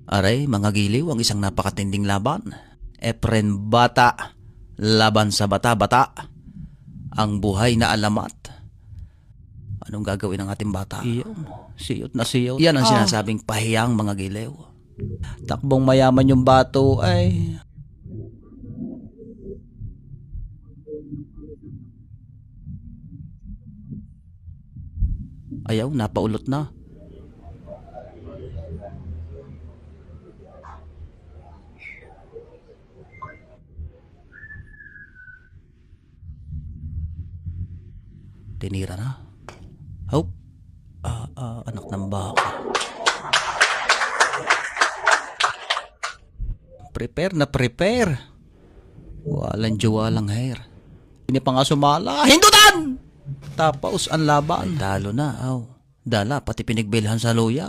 Aray, mga giliw, ang isang napakatinding laban. Efren Bata, laban sa bata-bata. Ang buhay na alamat. Anong gagawin ng ating bata? Iyon, siyot na siyot. Yan ang sinasabing pahiyang, mga giliw. Takbong mayaman yung bato ay... Ayaw, napaulot na. Tinira na. Hop. Anak ng baka. Prepare na prepare. Walang walang hair. Hindi pa nga sumala. Hindutan! Tapos ang laban. Ay, talo na. Dala, pati pinagbilhan sa luya.